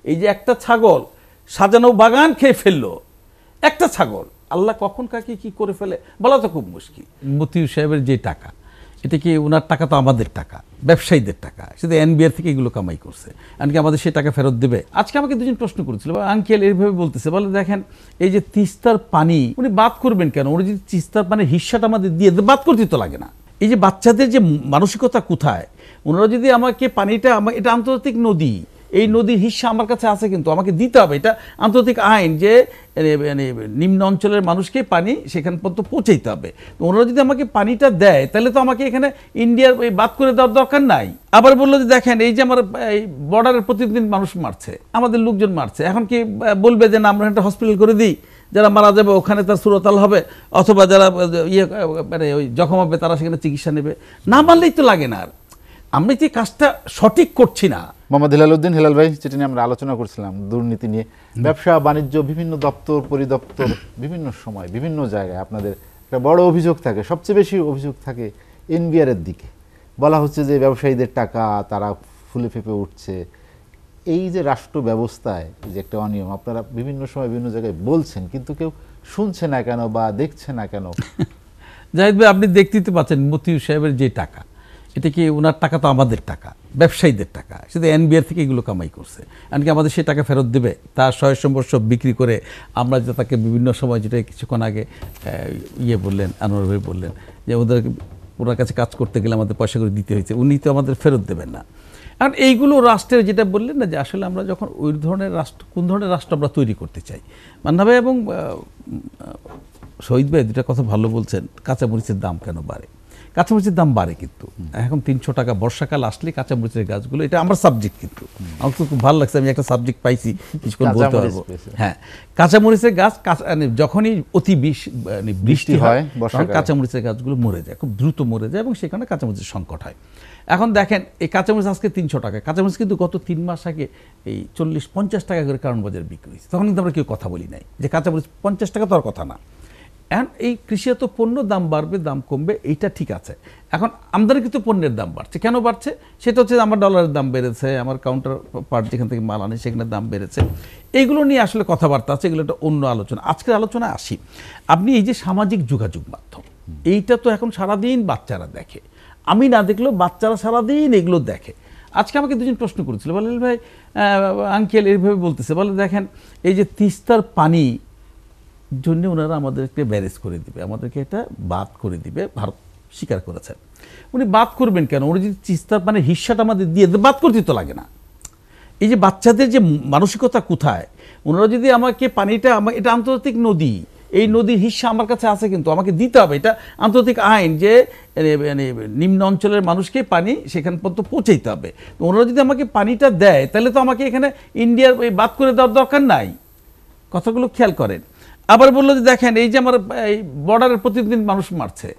এই যে একটা ছাগল সাজানো বাগান খেয়ে ফেললো, একটা ছাগল, আল্লাহ কখন কাকে কি করে ফেলে বলা তো খুব মুশকিল। মতিউর সাহেবের যে টাকা, এটা কি ওনার টাকা? তো আমাদের টাকা, ব্যবসায়ীদের টাকা, সেটা এনবিআর থেকে এগুলো কামাই করছে, এমনকি আমাদের সেই টাকা ফেরত দেবে? আজকে আমাকে দুজন প্রশ্ন করেছিল, আঙ্কেল এইভাবে বলতেছে, বলে দেখেন এই যে তিস্তার পানি উনি বাদ করবেন কেন? উনি যদি তিস্তার পানির হিস্সাটা আমাদের দিয়ে বাদ করতে তো লাগে না। এই যে বাচ্চাদের যে মানসিকতা কোথায়, ওনারা যদি আমাকে পানিটা, এটা আন্তর্জাতিক নদী, এই নদীর হিস্সা আমার কাছে আছে, কিন্তু আমাকে দিতে হবে, এটা আন্তর্জাতিক আইন যে নিম্ন অঞ্চলের মানুষকে পানি সেখান পর্যন্ত পৌঁছাইতে হবে। তো ওনারা যদি আমাকে পানিটা দেয় তাহলে তো আমাকে এখানে ইন্ডিয়ার বাদ করে দেওয়ার দরকার নাই। আবার বললো যে দেখেন এই যে আমার এই বর্ডারের প্রতিদিন মানুষ মারছে, আমাদের লোকজন মারছে, এখন কি বলবে যে না আমরা একটা হসপিটাল করে দিই, যারা মারা যাবে ওখানে তার সুরতাল হবে, অথবা যারা ওই জখম হবে তারা সেখানে চিকিৎসা নেবে? না মানলেই তো লাগে না। আর আমরা যে কাজটা সঠিক করছি না। মোহাম্মদ হেলালউদ্দিন, হেলাল ভাই, যেটা নিয়ে আমরা আলোচনা করছিলাম দুর্নীতি নিয়ে, ব্যবসা বাণিজ্য বিভিন্ন দপ্তর পরিদপ্তর বিভিন্ন সময় বিভিন্ন জায়গায় আপনাদের একটা বড় অভিযোগ থাকে, সবচেয়ে বেশি অভিযোগ থাকে এনবিআরের দিকে। বলা হচ্ছে যে ব্যবসায়ীদের টাকা তারা ফুলে ফেঁপে উঠছে। এই যে রাষ্ট্র ব্যবস্থায় যে একটা অনিয়ম আপনারা বিভিন্ন সময় বিভিন্ন জায়গায় বলছেন, কিন্তু কেউ শুনছে না কেন বা দেখছে না কেন? জাহিদ ভাই, আপনি দেখতেই তো পাচ্ছেন মতিউর সাহেবের যে টাকা, এটা কি ওনার টাকা? তো আমাদের টাকা, ব্যবসায়ীদের টাকা, সেটা এনবিআর থেকে এগুলো কামাই করছে, এমনকি আমাদের সেই টাকা ফেরত দেবে? তার সয় সম্পদ সব বিক্রি করে আমরা যে তাকে বিভিন্ন সময়, যেটা কিছুক্ষণ আগে বললেন, আনোয়ার ভাই বললেন যে ওনার কাছে কাজ করতে গেলে আমাদের পয়সা করে দিতে হয়েছে, উনি তো আমাদের ফেরত দেবেন না। কারণ এইগুলো রাষ্ট্রের, যেটা বললেন না যে আসলে আমরা যখন ওই ধরনের রাষ্ট্র, কোন ধরনের রাষ্ট্র আমরা তৈরি করতে চাই। মান্না ভাই এবং শহীদ ভাই দুটা কথা ভালো বলছেন। কাঁচামরিচের দাম কেন বাড়ে? কাঁচামরিচের দাম বাড়ে, কিন্তু এখন 300 টাকা বর্ষাকাল আসলে কাঁচামরিচের গাছগুলো, এটা আমার সাবজেক্ট, কিন্তু আমার খুব ভালো লাগছে, আমি একটা সাবজেক্ট পাইছি, কিছুক্ষণ বলতে পারবো। হ্যাঁ, কাঁচামরিচের গাছ যখনই অতি বৃষ্টি হয় তখন কাঁচামরিচের গাছগুলো মরে যায়, খুব দ্রুত মরে যায়, এবং সেখানে কাঁচামরিচের সংকট হয়। এখন দেখেন এই কাঁচামরিচ আজকে 300 টাকা, কাঁচামরিচ কিন্তু গত 3 মাস আগে এই 40-50 টাকা করে কারণ বাজারে বিক্রি হয়েছে, তখন কিন্তু আমরা কেউ কথা বলি নাই যে কাঁচামরিচ 50 টাকা তো আর কথা না। এখন এই কৃষিজাত পণ্য দাম বাড়বে, দাম কমবে, এইটা ঠিক আছে। এখন আমদানিকৃত পণ্যের দাম বাড়ছে, কেন বাড়ছে? সেটা হচ্ছে আমার ডলারের দাম বেড়েছে, আমার কাউন্টার পার্ট যেখান থেকে মাল আনে সেখানে দাম বেড়েছে। এইগুলো নিয়ে আসলে কথাবার্তা আছে, এগুলো একটা অন্য আলোচনা। আজকের আলোচনায় আসি। আপনি এই যে সামাজিক যোগাযোগ মাধ্যম, এইটা তো এখন সারাদিন বাচ্চারা দেখে, আমি না দেখলেও বাচ্চারা সারাদিন এগুলো দেখে। আজকে আমাকে দুজন প্রশ্ন করেছিল, বলে ভাই আঙ্কেল এইভাবে বলতেছে, বলে দেখেন এই যে তিস্তার পানি জন্য ওনারা আমাদেরকে ব্যারেজ করে দিবে, আমাদেরকে এটা বাদ করে দিবে, ভারত স্বীকার করেছেন। উনি বাদ করবেন কেন? উনি যদি তিস্তার পানির হিস্সাটা আমাদের দিয়ে বাদ করতে তো লাগে না। এই যে বাচ্চাদের যে মানসিকতা কোথায়, ওনারা যদি আমাকে পানিটা, এটা আন্তর্জাতিক নদী, এই নদীর হিস্সা আমার কাছে আছে, কিন্তু আমাকে দিতে হবে, এটা আন্তর্জাতিক আইন যে নিম্ন অঞ্চলের মানুষকে পানি সেখান পর্যন্ত পৌঁছাইতে হবে। তো ওনারা যদি আমাকে পানিটা দেয় তাহলে তো আমাকে এখানে ইন্ডিয়ার বাদ করে দেওয়ার দরকার নাই। কথাগুলো খেয়াল করেন। আবার বললো যে দেখেন এই যে আমার এই বর্ডারের প্রতিদিন মানুষ মারছে,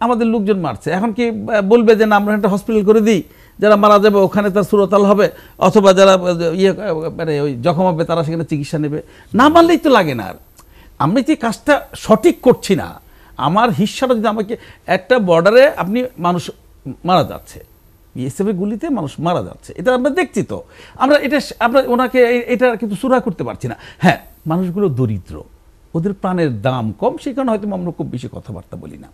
আমাদের লোকজন মারছে, এখন কি বলবে যে না আমরা একটা হসপিটাল করে দিই, যারা মারা যাবে ওখানে তার সুরতাল হবে, অথবা যারা ওই জখম হবে তারা সেখানে চিকিৎসা নেবে? না মানলেই তো লাগে না। আর আমরা যে কাজটা সঠিক করছি না। আমার হিস্সাটা যদি আমাকে, একটা বর্ডারে আপনি মানুষ মারা যাচ্ছে, বিএসএফের গুলিতে মানুষ মারা যাচ্ছে, এটা আমরা দেখছি তো, আমরা এটা আমরা ওনাকে এটা কিন্তু সুরা করতে পারছি না। হ্যাঁ, মানুষগুলো দরিদ্র, ওদের প্রাণের দাম কম, সেই কারণে হয়তো আমরা খুব বেশি কথাবার্তা বলি না।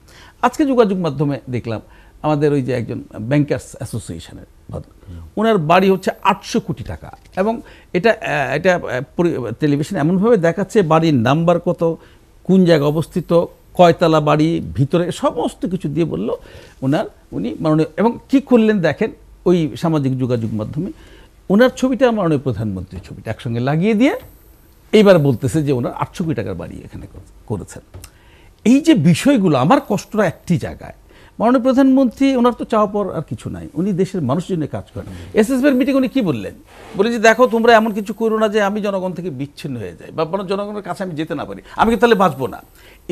আজকে যোগাযোগ মাধ্যমে দেখলাম আমাদের ওই যে একজন ব্যাংকার্স অ্যাসোসিয়েশনের ওনার বাড়ি হচ্ছে 800 কোটি টাকা, এবং এটা টেলিভিশনে এমনভাবে দেখাচ্ছে বাড়ির নাম্বার কত, কোন জায়গায় অবস্থিত, কয়তলা বাড়ি, ভিতরে সমস্ত কিছু দিয়ে বলল উনি মাননীয়, এবং কি করলেন দেখেন, ওই সামাজিক যোগাযোগ মাধ্যমে ওনার ছবিটা মাননীয় প্রধানমন্ত্রীর ছবিটা একসঙ্গে লাগিয়ে দিয়ে এইবার বলতেছে যে ওনার 800 কোটি টাকার বাড়ি এখানে করেছেন। এই যে বিষয়গুলো, আমার কষ্টটা একটি জায়গায়, মাননীয় প্রধানমন্ত্রী ওনার তো চাওয়া পর আর কিছু নাই, উনি দেশের মানুষের জন্য কাজ করেন। এসএসবির মিটিং উনি কি বললেন, বলে যে দেখো তোমরা এমন কিছু করো না যে আমি জনগণ থেকে বিচ্ছিন্ন হয়ে যাই বা জনগণের কাছে আমি যেতে না পারি, আমি কি তাহলে বাঁচবো না?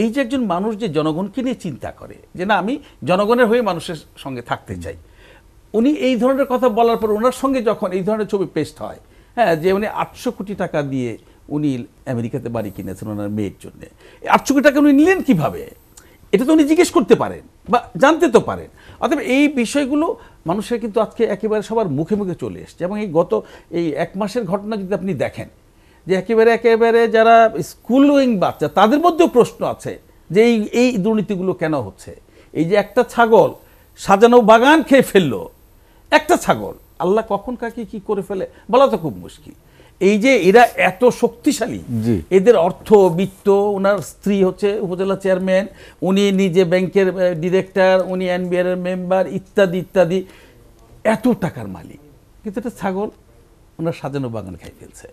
এই যে একজন মানুষ যে জনগণকে নিয়ে চিন্তা করে যে না আমি জনগণের হয়ে মানুষের সঙ্গে থাকতে চাই, উনি এই ধরনের কথা বলার পর ওনার সঙ্গে যখন এই ধরনের ছবি পেস্ট হয়, হ্যাঁ, যে উনি 800 কোটি টাকা দিয়ে উনি আমেরিকাতে বাড়ি কিনেছেন ওনার মেয়ের জন্য, 800 কোটি টাকা উনি নিলেন কিভাবে? এটা তো উনি জিজ্ঞেস করতে পারেন বা জানতে তো পারেন। অতএব এই বিষয়গুলো মানুষের কিন্তু আজকে একেবারে সবার মুখে মুখে চলে এসছে। এবং এই গত এই 1 মাসের ঘটনা যদি আপনি দেখেন, যে একেবারে যারা স্কুল গোয়িং বাচ্চা তাদের মধ্যেও প্রশ্ন আছে যে এই দুর্নীতিগুলো কেন হচ্ছে। এই যে একটা ছাগল সাজানো বাগান খেয়ে ফেললো, একটা ছাগল, আল্লাহ কখন কাকে কি করে ফেলে বলা তো খুব মুশকিল। এই যে এরা এত শক্তিশালী, এদের অর্থ বিত্ত, ওনার স্ত্রী হচ্ছে উপজেলা চেয়ারম্যান, উনি নিজে ব্যাংকের ডিরেক্টর, উনি এনবিআর এর মেম্বার, ইত্যাদি ইত্যাদি, এত টাকার মালিক, কিন্তু একটা ছাগল ওনার সাজানো বাগান খাই ফেলছে।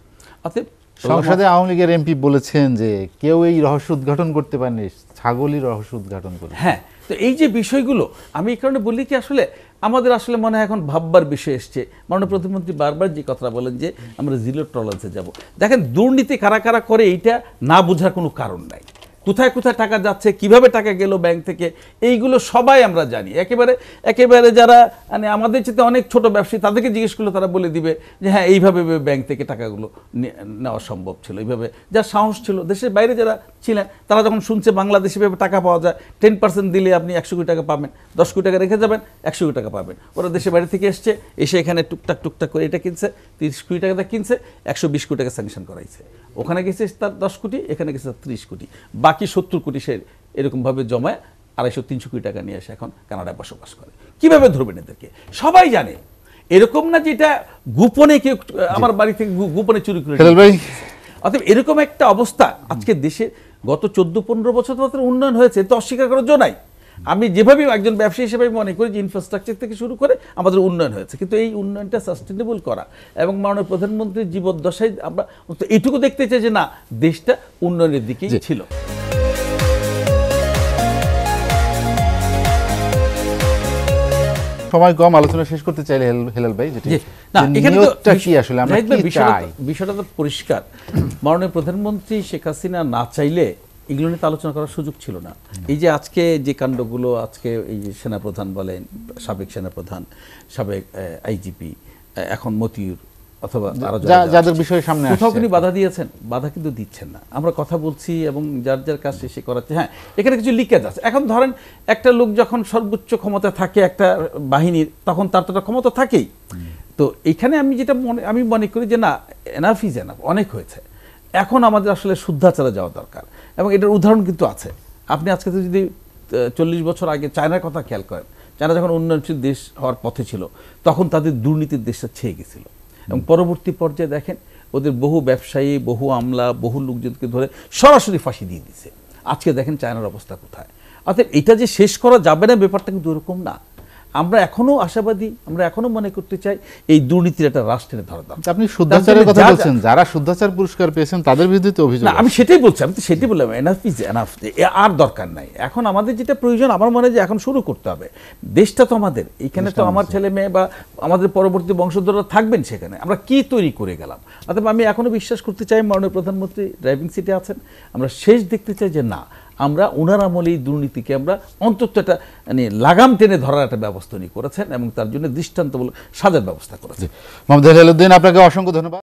অতএব সংসদে আওয়ামী লীগের এমপি বলেছেন যে কেউ এই রহস্য উদ্ঘাটন করতে পারেনি, ছাগলই রহস্য উদ্ঘাটন করে। হ্যাঁ, তো এই যে বিষয়গুলো আমি এই কারণে বলি কি আসলে আমাদের আসলে মনে হয় এখন ভাববার বিষয় এসছে। মাননীয় প্রধানমন্ত্রী বারবার যে কথাটা বলেন যে আমরা জিরো টলারেন্সে যাব। দেখেন, দুর্নীতি কারা কারা করে এইটা না বোঝার কোনো কারণ নাই। কোথায় কোথায় টাকা যাচ্ছে, কিভাবে টাকা গেল ব্যাংক থেকে, এইগুলো সবাই আমরা জানি। একেবারে যারা মানে আমাদের চেয়ে অনেক ছোট ব্যবসায়ী, তাদেরকে জিজ্ঞেস করলে তারা বলে দিবে যে হ্যাঁ এইভাবে ব্যাংক থেকে টাকাগুলো নেওয়া সম্ভব ছিল। এইভাবে যার সাহস ছিল, দেশের বাইরে যারা ছিলেন তারা যখন শুনছে বাংলাদেশে ভাবে টাকা পাওয়া যায়, 10% দিলে আপনি 100 কোটি টাকা পাবেন, 10 কোটি টাকা রেখে যাবেন 100 কোটি টাকা পাবেন। ওরা দেশের বাইরে থেকে এসে এখানে টুকটাক করে এটা কিনছে, 30 কোটি টাকা কিনছে, 120 কোটি টাকা স্যাংশন করাইছে। ওখানে গেছে তার 10 কোটি, এখানে গেছে তার 30 কোটি, বাকি 70 কোটি সে এরকমভাবে জমায় 250-300 কোটি টাকা নিয়ে এসে এখন কানাডায় বসবাস করে। কিভাবে ধরবেন এদেরকে? সবাই জানে। এরকম না যে এটা গোপনে কেউ আমার বাড়ি থেকে গোপনে চুরি করে। অতএব এরকম একটা অবস্থা আজকে দেশে গত 14-15 বছর ধরে উন্নয়ন হয়েছে, তো অস্বীকার করার জন্য নাই। আমি যেভাবে একজন ব্যবসায়ী হিসেবে মনে করি যে ইনফ্রাস্ট্রাকচার থেকে শুরু করে আমাদের উন্নয়ন হয়েছে, কিন্তু এই উন্নয়নটা সাস্টেনেবল করা এবং মাননীয় প্রধানমন্ত্রীর জীবদ্দশায় আমরা এইটুকু দেখতে চাই যে না, দেশটা উন্নয়নের দিকেই ছিল। সময় কম, আলোচনা শেষ করতে চাইলে হেলাল ভাই বিষয়টা তো পরিষ্কার। মাননীয় প্রধানমন্ত্রী শেখ হাসিনা না চাইলে এগুলো নিয়ে আলোচনা করার সুযোগ ছিল না। এই যে আজকে যে কাণ্ডগুলো, আজকে এই যে সেনাপ্রধান বলেন, সাবেক সেনাপ্রধান, সাবেক আইজিপি, এখন মতিউর অথবা যাদের বিষয়ে সামনে কোথাও তিনি বাধা দিয়েছেন? বাধা কিন্তু দিচ্ছেন না। আমরা কথা বলছি এবং যার কাজ সে করাচ্ছে। হ্যাঁ, এখানে কিছু লিকেজ আছে। এখন ধরেন একটা লোক যখন সর্বোচ্চ ক্ষমতা থাকে একটা বাহিনীর, তখন তার তো ক্ষমতা থাকেই। তো এখানে আমি মনে করি যে না, এনাফ ইজ এনাফ, অনেক হয়েছে। এখন আমাদের আসলে শুদ্ধাচারে যাওয়া দরকার এবং এটার উদাহরণ কিন্তু আছে। আপনি আজকে যদি 40 বছর আগে চায়নার কথা খেয়াল করেন, চায়না যখন উন্নয়নশীল দেশ হওয়ার পথে ছিল, তখন তাদের দুর্নীতির দেশটা ছেয়ে গেছিল এবং পরবর্তী পর্যায়ে দেখেন ওদের বহু ব্যবসায়ী, বহু আমলা, বহু লোকজনকে ধরে সরাসরি ফাঁসি দিয়ে দিছে। আজকে দেখেন চায়নার অবস্থা কোথায়। অর্থাৎ এটা যে শেষ করা যাবে না, ব্যাপারটা কিন্তু ওরকম না। আমরা এখনো আশাবাদী, আমরা এখনো মনে করতে চাই এই দুর্নীতির একটা রাষ্ট্রের ধরা দাম। আপনি শুদ্ধাচারের কথা বলছেন, যারা শুদ্ধাচার পুরস্কার পেয়েছেন তাদের বিরুদ্ধে তো অভিযোগ। আমি সেটাই বলছি, আমি তো সেটাই বললাম, এনাফ ইজ এনাফ, আর দরকার নাই। এখন আমাদের যেটা প্রয়োজন, আমার মনে হয় যে এখন শুরু করতে হবে। দেশটা তো আমাদের, এখানে তো আমার ছেলে মেয়ে বা আমাদের পরবর্তী বংশধররা থাকবেন সেখানে। আমরা কি তৈরি করে গেলাম? অর্থাৎ আমি এখনো বিশ্বাস করতে চাই মাননীয় প্রধানমন্ত্রী ড্রাইভিং সিটে আছেন। আমরা শেষ দেখতে চাই যে না, আমরা ওনার আমলে এই দুর্নীতিকে আমরা অন্তত একটা মানে লাগাম টেনে ধরার একটা ব্যবস্থা উনি করেছেন এবং তার জন্য দৃষ্টান্তমূলক সাজার ব্যবস্থা করেছেন। মোহাম্মদ হেলালুদ্দিন, আপনাকে অসংখ্য ধন্যবাদ।